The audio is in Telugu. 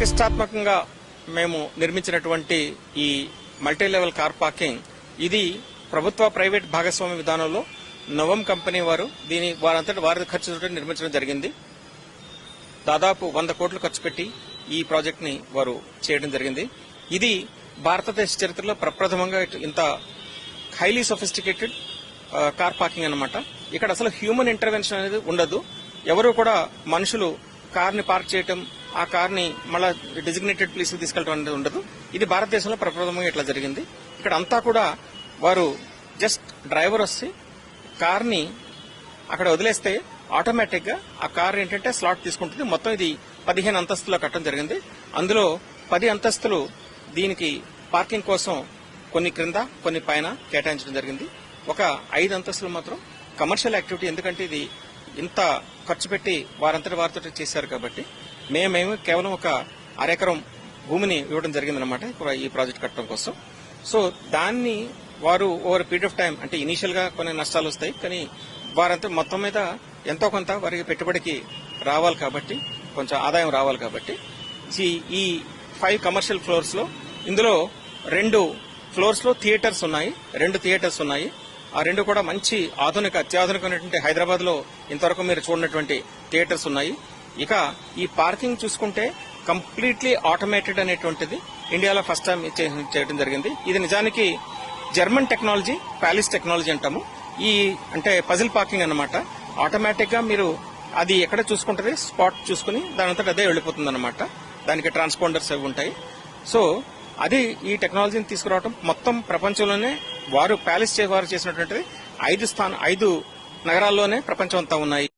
ప్రతిష్టాత్మకంగా మేము నిర్మించినటువంటి ఈ మల్టీ లెవెల్ కార్ పార్కింగ్ ఇది ప్రభుత్వ ప్రైవేట్ భాగస్వామ్య విధానంలో నవం కంపెనీ వారు వారంతటి వారి ఖర్చుతో నిర్మించడం జరిగింది. దాదాపు 100 కోట్లు ఖర్చు పెట్టి ఈ ప్రాజెక్ట్ ని వారు చేయడం జరిగింది. ఇది భారతదేశ చరిత్రలో ప్రప్రథమంగా ఇంత హైలీ సొఫిస్టికేటెడ్ కార్ పార్కింగ్ అన్నమాట. ఇక్కడ అసలు హ్యూమన్ ఇంటర్వెన్షన్ అనేది ఉండదు. ఎవరు కూడా మనుషులు కార్ ని పార్క్ చేయటం, ఆ కార్ ని మళ్ళా డెసిగ్నేటెడ్ ప్లేస్ కి తీసుకెళ్లడం అనేది ఉండదు. ఇది భారతదేశంలో ప్రప్రథమంగా ఇట్లా జరిగింది. ఇక్కడ అంతా కూడా వారు జస్ట్ డ్రైవర్ వస్తే కార్ ని అక్కడ వదిలేస్తే ఆటోమేటిక్ గా ఆ కార్ ఏంటంటే స్లాట్ తీసుకుంటుంది. మొత్తం ఇది 15 అంతస్తులో కట్టడం జరిగింది. అందులో 10 అంతస్తులు దీనికి పార్కింగ్ కోసం కొన్ని క్రింద కొన్ని పైన కేటాయించడం జరిగింది. ఒక 5 అంతస్తులు మాత్రం కమర్షియల్ యాక్టివిటీ, ఎందుకంటే ఇది ఇంత ఖర్చు పెట్టి వారంతటి వారితో చేశారు కాబట్టి మేము కేవలం ఒక అరెకరం భూమిని ఇవ్వడం జరిగిందనమాట ఈ ప్రాజెక్ట్ కట్టడం కోసం. సో దాన్ని వారు ఓవర్ పీరియడ్ ఆఫ్ టైం, అంటే ఇనీషియల్ గా కొన్ని నష్టాలు వస్తాయి, కానీ వారంతా మొత్తం మీద ఎంతో కొంత వారికి పెట్టుబడికి రావాలి కాబట్టి, కొంచెం ఆదాయం రావాలి కాబట్టి ఈ 5 కమర్షియల్ ఫ్లోర్స్ లో ఇందులో 2 ఫ్లోర్స్ లో థియేటర్స్ ఉన్నాయి. 2 థియేటర్స్ ఉన్నాయి. ఆ 2 కూడా మంచి అత్యాధునికమైనటువంటి హైదరాబాద్ లో ఇంతవరకు మీరు చూడనటువంటి థియేటర్స్ ఉన్నాయి. ఇక ఈ పార్కింగ్ చూసుకుంటే కంప్లీట్లీ ఆటోమేటెడ్ అనేటువంటిది ఇండియాలో ఫస్ట్ టైం చేయడం జరిగింది. ఇది నిజానికి జర్మన్ టెక్నాలజీ, ప్యాలిస్ టెక్నాలజీ అంటాము. అంటే పజిల్ పార్కింగ్ అన్నమాట. ఆటోమేటిక్ గా మీరు అది ఎక్కడ చూసుకుంటది, స్పాట్ చూసుకుని దానంతట అదే వెళ్లిపోతుంది అనమాట. దానికి ట్రాన్స్పాండర్స్ అవి ఉంటాయి. సో అది ఈ టెక్నాలజీని తీసుకురావడం మొత్తం ప్రపంచంలోనే వారు ప్యాలిస్ వారు చేసినటువంటిది 5 నగరాల్లోనే ప్రపంచం అంతా ఉన్నాయి.